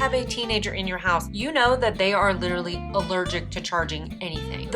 Have a teenager in your house, you know that they are literally allergic to charging anything.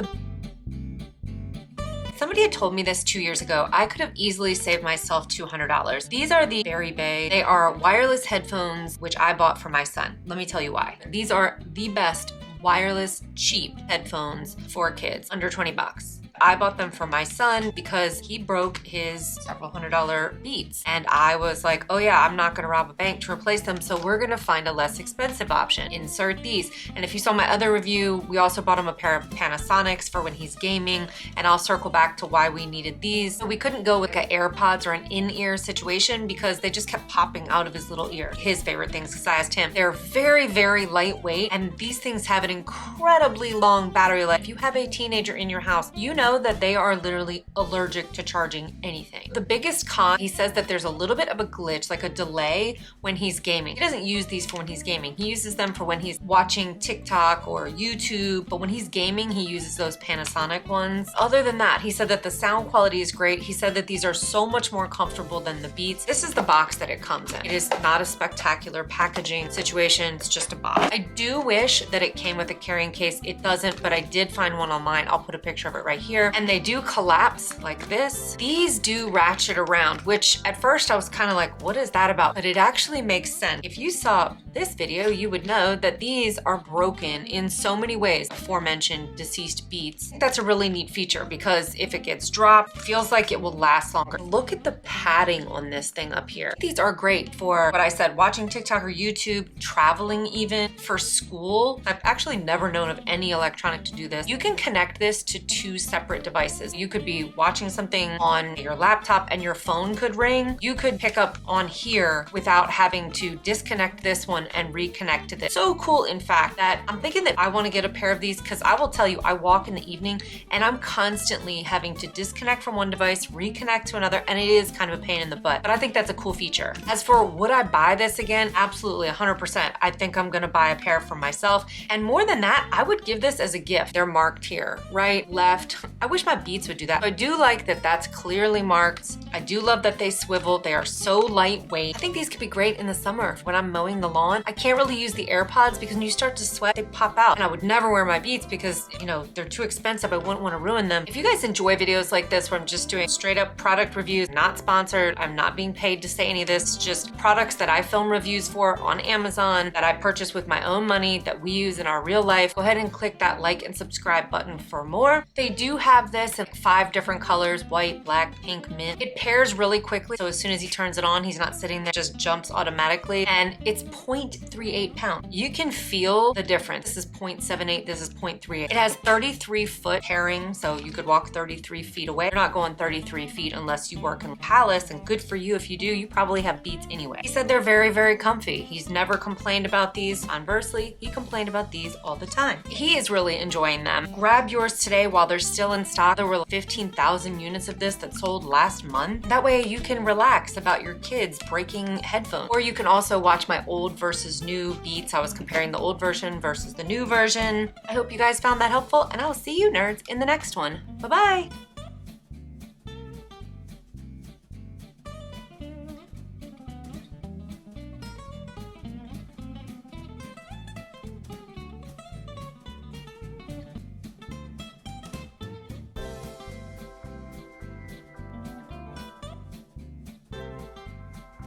Somebody had told me this 2 years ago. I could have easily saved myself $200. These are the BERIBES. They are wireless headphones, which I bought for my son. Let me tell you why. These are the best wireless, cheap headphones for kids, under 20 bucks. I bought them for my son because he broke his several $100 Beats. And I was like, oh yeah, I'm not gonna rob a bank to replace them, so we're gonna find a less expensive option. Insert these. And if you saw my other review, we also bought him a pair of Panasonics for when he's gaming, and I'll circle back to why we needed these. So we couldn't go with like an AirPods or an in-ear situation because they just kept popping out of his little ear. His favorite things, because I asked him. They're very, very lightweight, and these things have an incredibly long battery life. If you have a teenager in your house, you know that they are literally allergic to charging anything. The biggest con, he says that there's a little bit of a glitch, like a delay when he's gaming. He doesn't use these for when he's gaming. He uses them for when he's watching TikTok or YouTube, but when he's gaming, he uses those Panasonic ones. Other than that, he said that the sound quality is great. He said that these are so much more comfortable than the Beats. This is the box that it comes in. It is not a spectacular packaging situation. It's just a box. I do wish that it came with a carrying case. It doesn't, but I did find one online. I'll put a picture of it right here. And they do collapse like this. These do ratchet around, which at first I was kind of like, what is that about? But it actually makes sense. If you saw this video, you would know that these are broken in so many ways. Aforementioned deceased Beats. I think that's a really neat feature because if it gets dropped, it feels like it will last longer. Look at the padding on this thing up here. These are great for what I said, watching TikTok or YouTube, traveling even, for school. I've actually never known of any electronic to do this. You can connect this to 2 separate devices. You could be watching something on your laptop and your phone could ring. You could pick up on here without having to disconnect this one and reconnect to this. So cool, in fact, that I'm thinking that I want to get a pair of these because I will tell you, I walk in the evening and I'm constantly having to disconnect from one device, reconnect to another, and it is kind of a pain in the butt. But I think that's a cool feature. As for would I buy this again? Absolutely, 100%. I think I'm gonna buy a pair for myself. And more than that, I would give this as a gift. They're marked here, right, left. I wish my Beats would do that. I do like that that's clearly marked. I do love that they swivel. They are so lightweight. I think these could be great in the summer when I'm mowing the lawn. I can't really use the AirPods because when you start to sweat, they pop out. And I would never wear my Beats because, you know, they're too expensive. I wouldn't want to ruin them. If you guys enjoy videos like this where I'm just doing straight up product reviews, not sponsored, I'm not being paid to say any of this, just products that I film reviews for on Amazon that I purchase with my own money that we use in our real life, go ahead and click that like and subscribe button for more. They do have this in 5 different colors, white, black, pink, mint. It pairs really quickly, so as soon as he turns it on, he's not sitting there, it just jumps automatically, and it's 0.38 pounds. You can feel the difference. This is 0.78, this is 0.38. It has 33-foot pairing, so you could walk 33 feet away. You're not going 33 feet unless you work in a palace, and good for you if you do. You probably have Beats anyway. He said they're very, very comfy. He's never complained about these. Conversely, he complained about these all the time. He is really enjoying them. Grab yours today while they're still in stock. There were 15,000 units of this that sold last month. That way you can relax about your kids breaking headphones. Or you can also watch my old versus new Beats. I was comparing the old version versus the new version. I hope you guys found that helpful, and I'll see you nerds in the next one. Bye-bye.